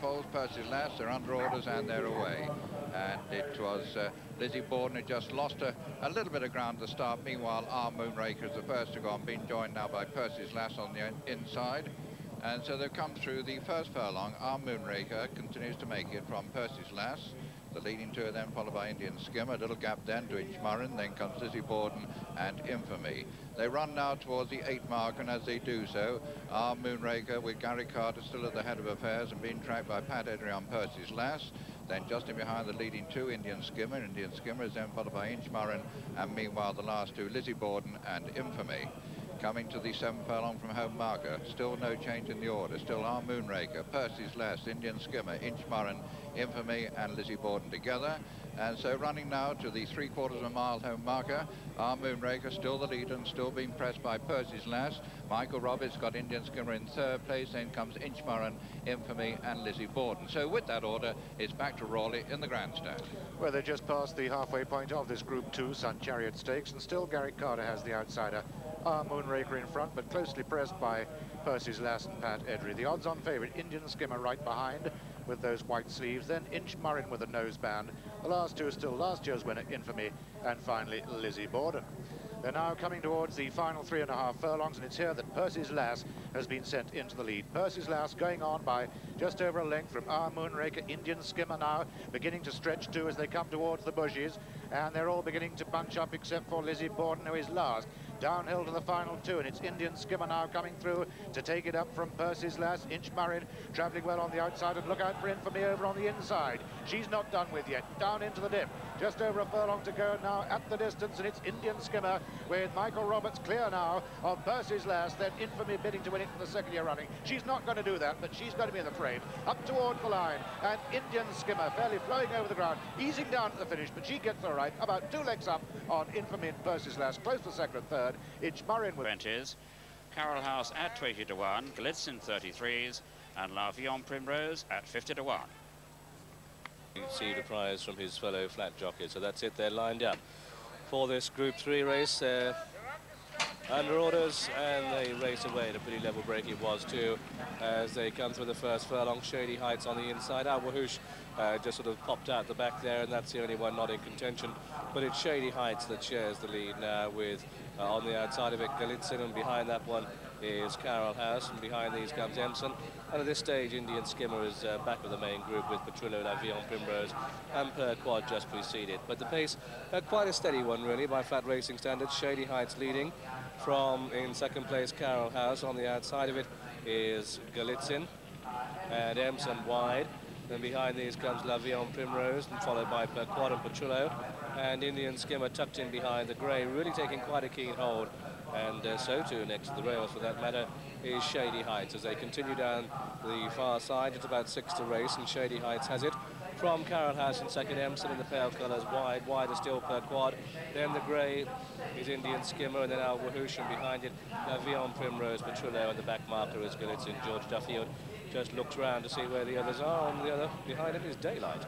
foals, Percy's Lass, they're under orders and they're away. And it was Lizzie Borden who just lost a little bit of ground at the start. Meanwhile, Our Moonraker is the first to go on, being joined now by Percy's Lass on the inside. And so they've come through the first furlong. Our Moonraker continues to make it from Percy's Lass. The leading two are then followed by Indian Skimmer. A little gap then to Inchmurrin. Then comes Lizzie Borden and Infamy. They run now towards the 8 mark, and as they do so, Our Moonraker with Gary Carter still at the head of affairs and being tracked by Pat Edry on Percy's Lass. Then just in behind the leading two, Indian Skimmer. Indian Skimmer is then followed by Inchmurrin, and meanwhile the last two, Lizzie Borden and Infamy. Coming to the 7 furlong from home marker, still no change in the order, still Our Moonraker, Percy's Lass, Indian Skimmer, Inchmurrin, Infamy and Lizzie Borden together. And so running now to the 3/4 of a mile home marker, Our Moonraker still the leader and still being pressed by Percy's Lass. Michael Roberts got Indian Skimmer in 3rd place, then comes Inchmurrin, Infamy and Lizzie Borden. So with that order, it's back to Rawley in the grandstand. Well, they just passed the halfway point of this Group 2 Sun Chariot Stakes, and still Gary Carter has the outsider. Our Moonraker in front, but closely pressed by Percy's Lass and Pat Edry. The odds-on favourite, Indian Skimmer, right behind with those white sleeves, then Inchmurrin with a noseband. The last two are still last year's winner, Infamy, and finally Lizzie Borden. They're now coming towards the final 3.5 furlongs, and it's here that Percy's Lass has been sent into the lead. Percy's Lass going on by just over a length from Our Moonraker. Indian Skimmer now beginning to stretch too as they come towards the bushes, and they're all beginning to bunch up except for Lizzie Borden, who is last. Downhill to the final two, and it's Indian Skimmer now coming through to take it up from Percy's Lass. Inchmurrin travelling well on the outside, and look out for Infamy over on the inside. She's not done with yet. Down into the dip. Just over a furlong to go now at the distance, and it's Indian Skimmer with Michael Roberts clear now of Percy's Lass. Then Infamy bidding to win it for the 2nd year running. She's not going to do that, but she's going to be in the frame. Up towards the line, and Indian Skimmer fairly flowing over the ground, easing down at the finish, but she gets all right. About 2 legs up on Infamy and Percy's Lass, close to 2nd and 3rd. Inchmurrin with 20s, Carroll House at 20 to 1, Glitzen 33s, and La Vie en Primrose at 50 to 1. You see the prize from his fellow flat jockey, so that's it. They're lined up for this Group 3 race. Under orders, and they race away at a pretty level break it was too, as they come through the first furlong. Shady Heights on the inside. Al Wahoosh just sort of popped out the back there, and that's the only one not in contention. But it's Shady Heights that shares the lead now with on the outside of it Galitzin, and behind that one is Carroll House, and behind these comes Emson. And at this stage, Indian Skimmer is back of the main group with Petrillo, La Vie en Primrose and Per Quad just preceded. But the pace, quite a steady one really by flat racing standards. Shady Heights leading from in 2nd place Carroll House. On the outside of it is Galitzin and Emson wide. Then behind these comes La Vie en Primrose, and followed by Per Quad and Petrillo. And Indian Skimmer tucked in behind the grey, really taking quite a keen hold. And so too, next to the rails for that matter, is Shady Heights as they continue down the far side. It's about 6 to race, and Shady Heights has it from Carroll House in 2nd, Emson in the pale colours, wider still Per Quad. Then the grey is Indian Skimmer, and then Al Wahoosh, and behind it La Vie en Primrose, Petrillo, and the back marker is Galitzin. George Duffield just looks round to see where the others are, and the other behind him is Daylight.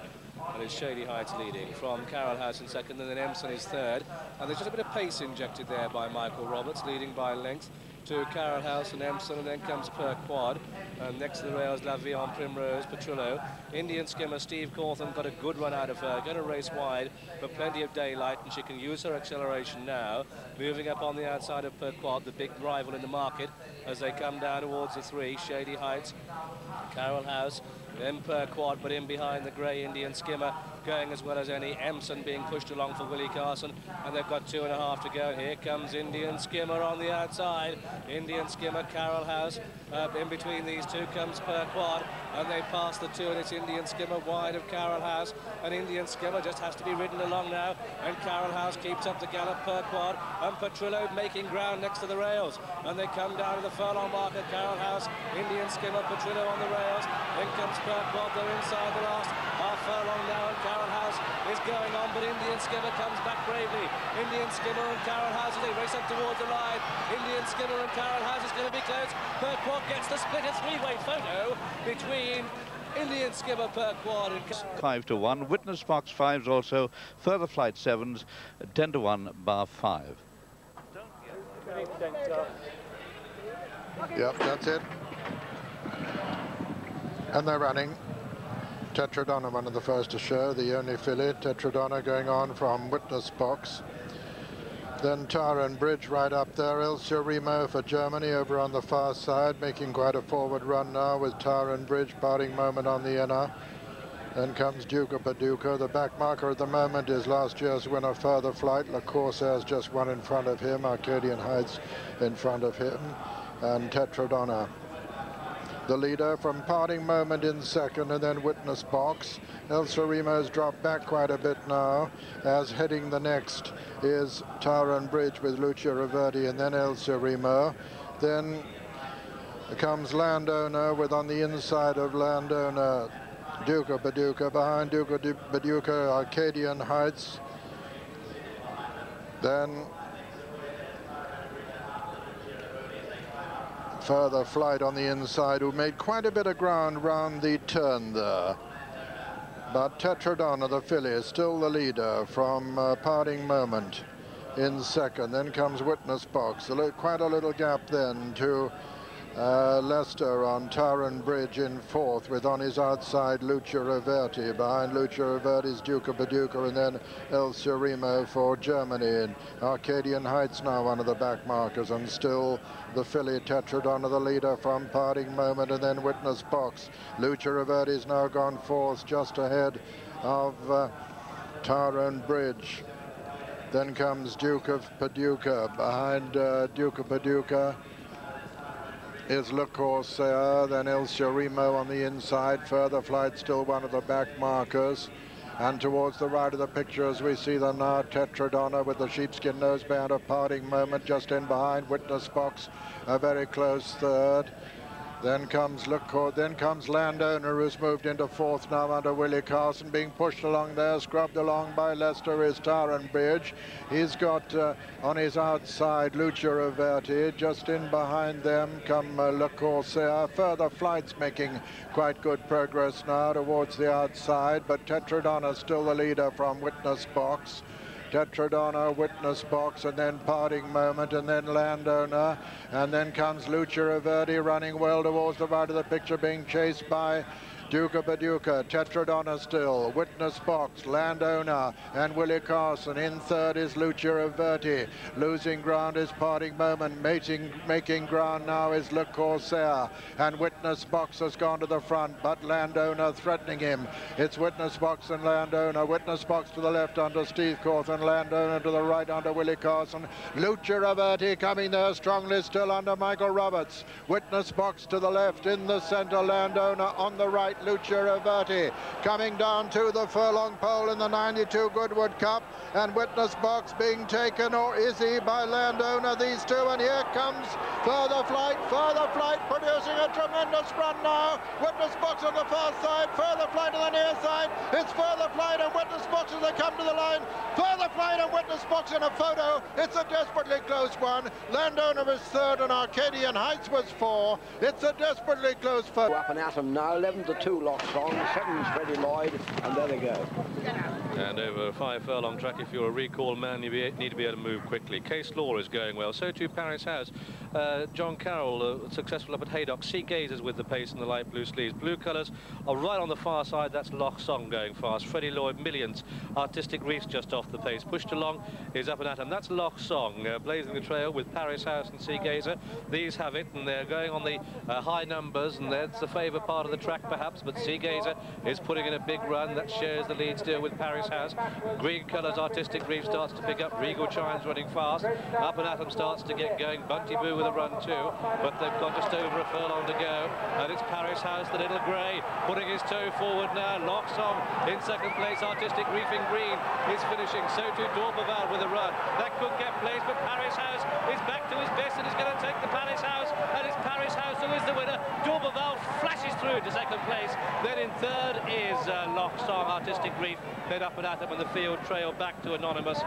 And it's Shady Heights leading from Carroll House in 2nd, and then Emson is 3rd. And there's just a bit of pace injected there by Michael Roberts, leading by length to Carroll House and Emson, and then comes Per Quad. And next to the rails, La Vie en Primrose, Petrillo. Indian Skimmer, Steve Cawthon got a good run out of her, going to race wide, but plenty of daylight, and she can use her acceleration now. Moving up on the outside of Per Quad, the big rival in the market, as they come down towards the 3, Shady Heights, Carroll House, then Per Quad, but in behind the grey Indian Skimmer, going as well as any. Emson being pushed along for Willie Carson, and they've got 2.5 to go. Here comes Indian Skimmer on the outside. Indian Skimmer, Carroll House. In between these two comes Per Quad, and they pass the 2, and it's Indian Skimmer wide of Carroll House, and Indian Skimmer just has to be ridden along now, and Carroll House keeps up the gallop. Per Quad and Petrillo making ground next to the rails, and they come down to the furlong marker. Carroll House, Indian Skimmer, Petrillo on the rails. In comes Per Quad, they're inside the last half furlong now, and Carroll House is going on, but Indian Skimmer comes back bravely. Indian Skimmer and Carroll House as they race up towards the line. Indian Skimmer and Carroll House is going to be close. Per Quad gets the split, a 3-way photo between Indian Skimmer, Per Quad and 5 to 1. Witness Box 5s also. Further flight 7s 10 to 1 bar 5. Yep, that's it. And they're running. Tetradonna, one of the first to show, the only filly. Tetradonna going on from witness box. Then Taran Bridge right up there. Il Remo for Germany over on the far side, making quite a forward run now with Taran Bridge, parting moment on the inner. Then comes Duca Paducah. The back marker at the moment is last year's winner, Further Flight. La Corsair's just one in front of him. Arcadian Heights in front of him. And Tetradonna, the leader, from parting moment in second, and then witness box. El Remo's dropped back quite a bit now, as heading the next is Taran Bridge with Lucia Reverdi, and then El Remo. Then comes Landowner, with on the inside of Landowner Duca Paducah. Behind Duca Paducah, Arcadian Heights. Then Further Flight on the inside, who made quite a bit of ground round the turn there. But Tetradonna, the filly, is still the leader from parting moment in second. Then comes witness box. Quite a little gap then to Leicester on Taran Bridge in fourth, with on his outside Lucia Reverti. Behind Lucia Reverti's Duca Paducah, and then El Remo for Germany. And Arcadian Heights now one of the back markers, and still the filly Tetradonna, the leader from parting moment, and then witness box. Lucia Reverti's now gone fourth, just ahead of Taran Bridge. Then comes Duke of Paducah. Behind Duca Paducah is Le Corsair, then Il Remo on the inside. Further Flight still one of the back markers. And towards the right of the picture, as we see them now, Tetradonna with the sheepskin noseband of parting moment just in behind. Witness box, a very close third. Then comes Landowner, who's moved into fourth now under Willie Carson, being pushed along there, scrubbed along by Leicester is Taran Bridge. He's got on his outside Lucia Reverti. Just in behind them come Le Corsair. Further Flight's making quite good progress now towards the outside, but Tetradonna still the leader from witness box. Tetradonna, witness box, and then parting moment, and then Landowner, and then comes Lucia Reverti running well towards the right of the picture, being chased by Duca Paducah. Tetradonna still, witness box, Landowner and Willie Carson. In third is Lucia Reverti. Losing ground is parting moment. Making ground now is Le Corsair, and witness box has gone to the front, but Landowner threatening him. It's witness box and Landowner. Witness box to the left under Steve Corth, and Landowner to the right under Willie Carson. Lucia Reverti coming there strongly still under Michael Roberts. Witness box to the left, in the center Landowner, on the right Lucia Reverti. Coming down to the furlong pole in the 92 Goodwood Cup, and witness box being taken, or is he, by Landowner, these two, and here comes Further Flight producing a tremendous run now. Witness box on the far side, Further Flight on the near side. It's Further Flight and witness box as they come to the line. Further Flight and witness box in a photo. It's a desperately close one. Landowner is third and Arcadian Heights was four. It's a desperately close photo. Up and at them now, 11-2 locks on, 7's Freddie Lloyd, and there they go. And over a 5 furlong track, if you're a recall man, you need to be able to move quickly. Case Law is going well, so too Paris House. John Carroll successful up at Haydock. Sea Gazers with the pace and the light blue sleeves. Blue colours are right on the far side. That's Loch Song going fast. Freddie Lloyd, Millions. Artistic Reefs just off the pace. Pushed along is Up and At 'em. That's Loch Song blazing the trail with Paris House and Sea Gazer. These have it, and they're going on the high numbers, and that's the favourite part of the track perhaps, but Sea Gazer is putting in a big run. That shares the lead still with Paris House. Green colours, Artistic Reef starts to pick up. Regal Chimes running fast. Up and At 'em starts to get going. Bunty Boo with a run too, but they've got just over a furlong to go, and it's Paris House, the little grey, putting his toe forward now. Loch Song in second place. Artistic Reef in green is finishing. So too Dorbeval with a run. That could get placed, but Paris House is back to his best and is going to take the Paris House, and it's Paris House who is the winner. Dorbeval flashes through to second place. Then in third is Loch Song, Artistic Reef, then Up and At 'em, and the field trail back to anonymous.